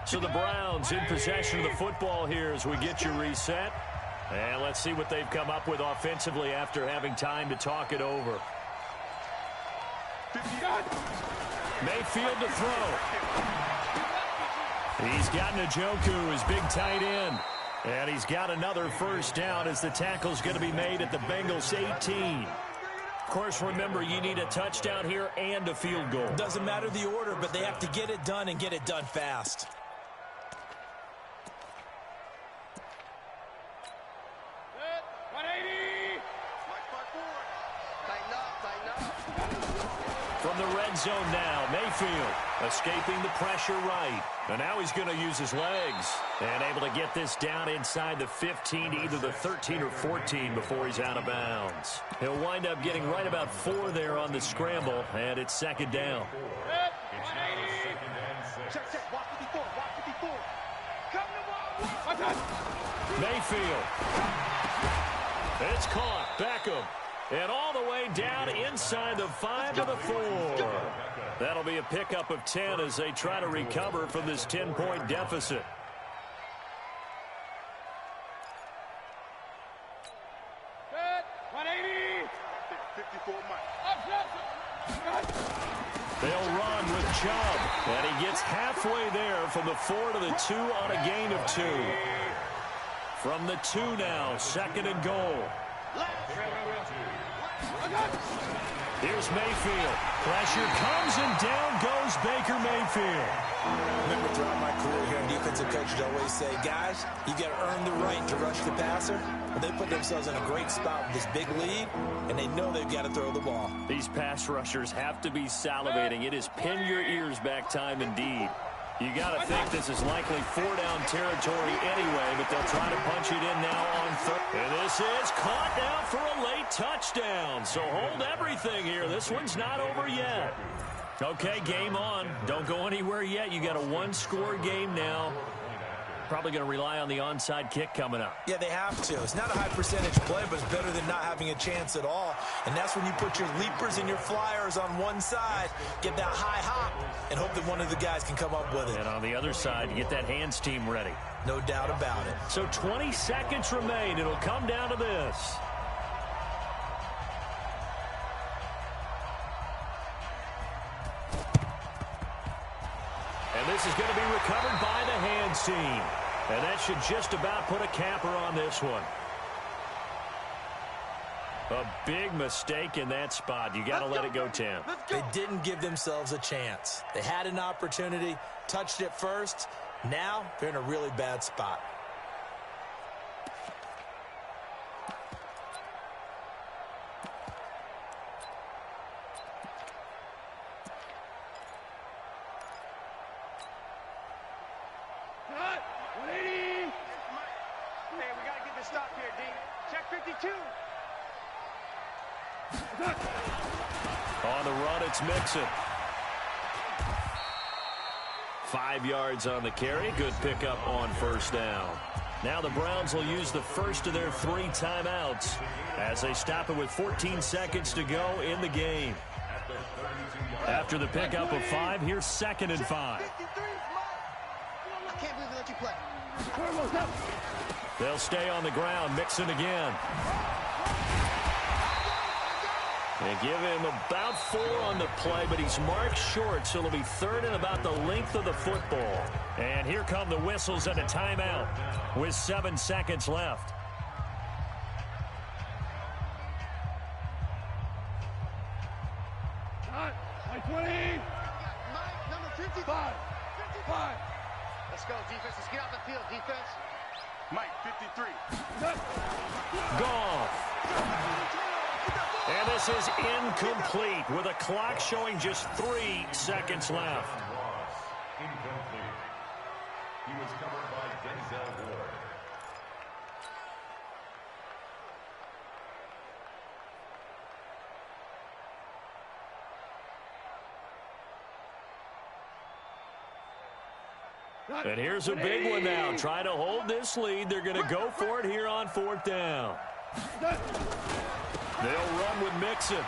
So the Browns in possession of the football here as we get you reset. And let's see what they've come up with offensively after having time to talk it over. Mayfield to throw. He's got Njoku, his big tight end. And he's got another 1st down as the tackle's going to be made at the Bengals 18. Of course, remember, you need a touchdown here and a field goal. Doesn't matter the order, but they have to get it done and get it done fast. from the red zone now. Mayfield escaping the pressure right. And now he's going to use his legs. And able to get this down inside the 15 to either the 13 or 14 before he's out of bounds. He'll wind up getting right about 4 there on the scramble, and it's second down. Check, check. Watch 54. Watch 54. Come to ball. Mayfield. It's caught. Beckham. And all the way down inside the 5 to the 4. That'll be a pickup of 10 as they try to recover from this 10-point deficit. Good. 180. 54 Mike. They'll run with Chubb. And he gets halfway there from the 4 to the 2 on a gain of 2. From the 2 now, second and goal. Here's Mayfield. Pressure comes and down goes Baker Mayfield. I remember throughout my career here, defensive coaches always say, guys, you got to earn the right to rush the passer. Well, they put themselves in a great spot with this big lead, and they know they've got to throw the ball. These pass rushers have to be salivating. It is pin your ears back time indeed. You got to think this is likely 4-down territory anyway, but they'll try to punch it in now on third. And this is caught now for a late touchdown. So hold everything here. This one's not over yet. Okay, game on. Don't go anywhere yet. You got a 1-score game now. Probably going to rely on the onside kick coming up. Yeah, they have to. It's not a high percentage play, but it's better than not having a chance at all. And that's when you put your leapers and your flyers on one side, get that high hop, and hope that one of the guys can come up with it. And on the other side, you get that hands team ready. No doubt about it. So 20 seconds remain. It'll come down to this. And this is going to be recovered by the hands team. And that should just about put a capper on this one. A big mistake in that spot. You got to let it go 10. They didn't give themselves a chance. They had an opportunity, touched it first. Now they're in a really bad spot. On the run, it's Mixon. 5 yards on the carry. Good pickup on first down. Now the Browns will use the first of their 3 timeouts as they stop it with 14 seconds to go in the game. After the pickup of 5, here's 2nd and 5. I can't believe they let you play. They'll stay on the ground. Mixon again. They give him about 4 on the play, but he's marked short, so it'll be 3rd and about the length of the football. And here come the whistles and a timeout with 7 seconds left. Mike, 20. Mike, number 55. 55. Let's go, defense. Let's get out the field, defense. Mike, 53. Goff. And this is incomplete with a clock showing just 3 seconds left. Incomplete. He was covered by Denzel Ward. And here's a big one now. Try to hold this lead. They're going to go for it here on 4th down. They'll run with Mixon.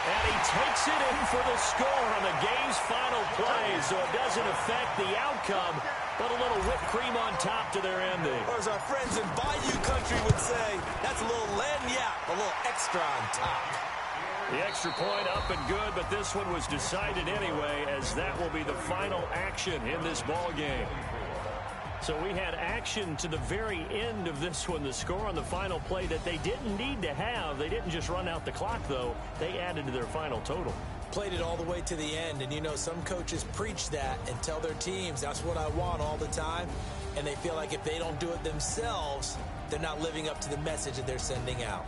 And he takes it in for the score on the game's final play, so it doesn't affect the outcome, but a little whipped cream on top to their ending. Or as our friends in Bayou Country would say, that's a little lagniappe, a little extra on top. The extra point up and good, but this one was decided anyway, as that will be the final action in this ball game. So we had action to the very end of this one, the score on the final play that they didn't need to have. They didn't just run out the clock, though. They added to their final total. Played it all the way to the end, and you know some coaches preach that and tell their teams that's what I want all the time, and they feel like if they don't do it themselves, they're not living up to the message that they're sending out.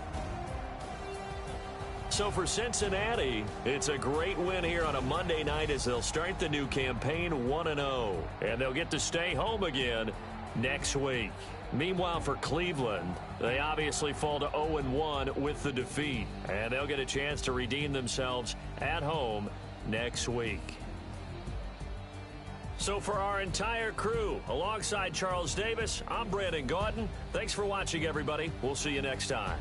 So for Cincinnati, it's a great win here on a Monday night as they'll start the new campaign 1-0. And they'll get to stay home again next week. Meanwhile, for Cleveland, they obviously fall to 0-1 with the defeat. And they'll get a chance to redeem themselves at home next week. So for our entire crew, alongside Charles Davis, I'm Brandon Gaudin. Thanks for watching, everybody. We'll see you next time.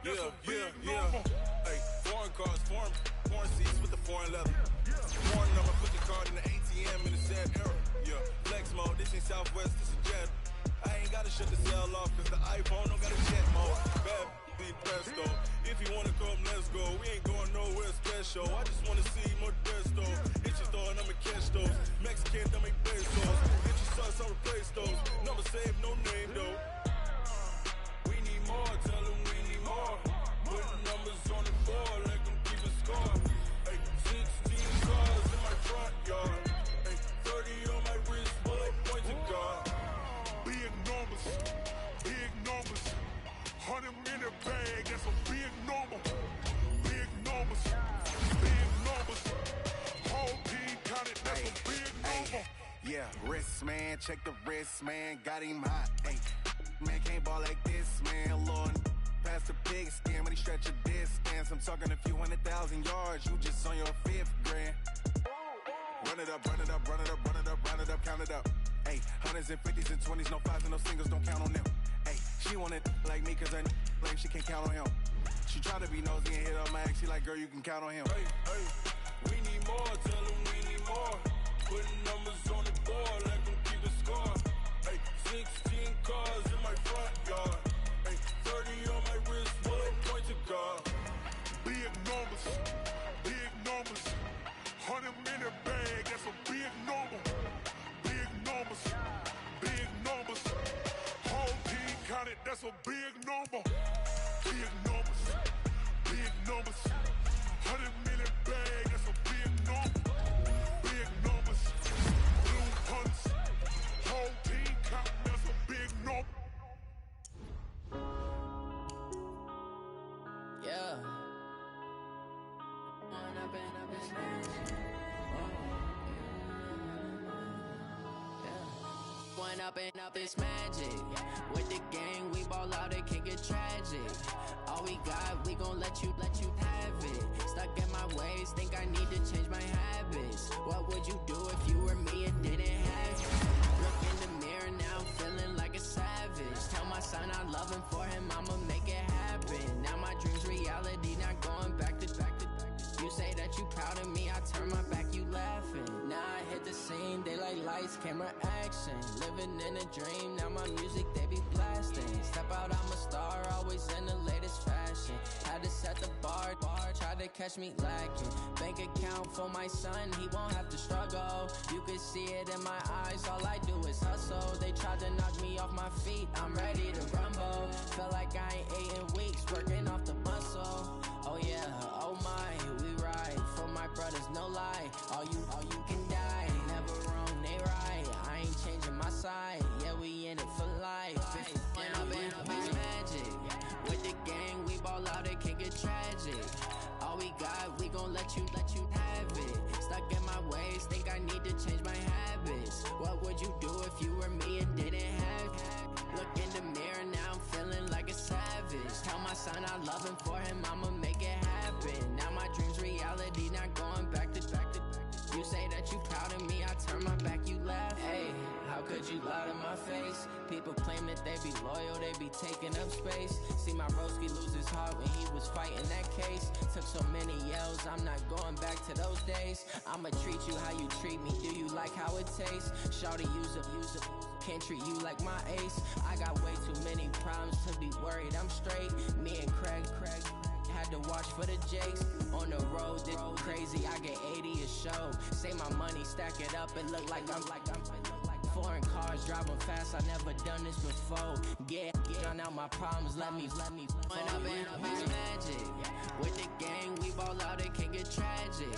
Hey, foreign cars, foreign seats with the foreign leather. Foreign number, put the card in the ATM in the sad era. Yeah, flex mode, this ain't Southwest, this is Jet. I ain't gotta shut the cell off, cause the iPhone don't got a jet mode. Bad be presto. If you wanna come, let's go. We ain't going nowhere special. I just wanna see more Modesto. Hit your store and I'ma catch those. Mexican, don't make pesos. Get your sauce, I'll replace those. Number save, no name though. We need more, tell them we need more. Put numbers on the board, let them keep a score. Hey, 16 cars in my front yard. Hey, 30 on my wrist, bullet point to God. Big numbers, 100 minute bag, that's a big number. Big numbers, whole team counted, that's a big number. Yeah, wrist man, check the wrist man, got him hot. Ay, man can't ball like this, man. Lord, past the pig skin when he stretch a distance. I'm talking a few 100,000 yards, you just on your 5th grand. Run it up, count it up. Ay, hundreds and 50s and 20s, no 5s and no singles, don't count on them. Ay, she want it like me cause her lame, she can't count on him. She try to be nosy and hit up my ex, she like, girl, you can count on him. Hey, we need more, tell them we need more. Putting numbers on the board, let them keep a score. Hey, 16 cars in my front yard. Hey, 30 on my wrist, bullet point to God. Big numbers, 100 minute bag, that's a big number. Big numbers, whole team counted, that's a big number. Big numbers, 100 minute bag, that's a big number. Big numbers, blue punts, whole team counting, that's a big number. Yeah. One up and up, it's magic. With the gang, we ball out, it can get tragic. All we got, we gon' let you have it. Stuck in my ways, think I need to change my habits. What would you do if you were me and didn't have it? Look in the mirror now, I'm feeling like a savage. Tell my son I love him, for him I'ma make it happen. Now my dream's reality, not going back to. You say that you proud of me, I turn my back, you laughing. Now I hit the scene, they like lights, camera, action. Living in a dream, now my music, they be blasting. Step out, I'm a star, always in the latest fashion. Had to set the bar, try to catch me lacking. Bank account for my son, he won't have to struggle. You can see it in my eyes, all I do is hustle. They tried to knock me off my feet, I'm ready to rumble. Feel like I ain't ate in weeks, working off the muscle. Oh yeah, oh my, we ride for my brothers, no lie. All you can die, never wrong, they right. I ain't changing my side, yeah, we in it for life. When I've been magic, with the gang, we ball out, it can get tragic. All we got, we gon' let you have it. Stuck in my ways, think I need to change my habits. What would you do if you were me and didn't have it? Look in the mirror, now I'm feeling like a savage. Tell my son I love him, for him I'ma make it happen. Now my dream's reality, not going back to. You say that you proud of me, I turn my back, you laugh. Hey, how could you lie to my face? People claim that they be loyal, they be taking up space. See my broski lose his heart when he was fighting that case. Took so many yells, I'm not going back to those days. I'ma treat you how you treat me, do you like how it tastes? Shawty, use it. Can't treat you like my ace. I got way too many problems to be worried, I'm straight. Me and Craig had to watch for the Jakes. On the road, this crazy, I get 80 a show. Say my money, stack it up, it look like I'm foreign cars, driving fast, I never done this before. Drown out my problems, let me When I've been magic. With the gang, we ball out, it can get tragic.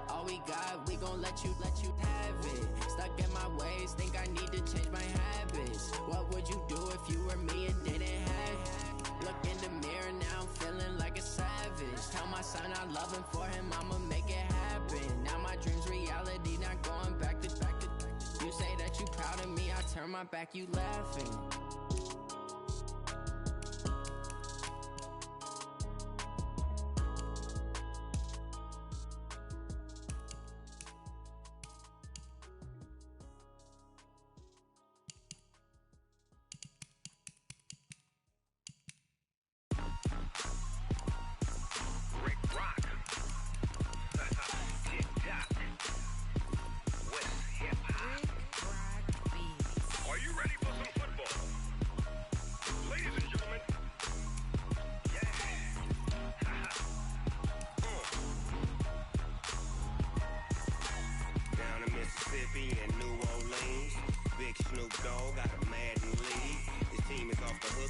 All we got, we gon' let you have it. Stuck in my ways, think I need to change my habits. What would you do if you were me and didn't have it? Look in the mirror, now I'm feeling like a savage. Tell my son I love him, for him I'ma make it happen. Now my dream's reality, not going back to. You say that you proud of me, I turn my back, you laughing.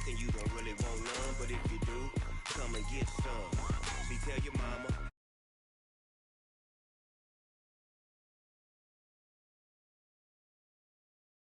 look and you don't really want none, but if you do, come and get some.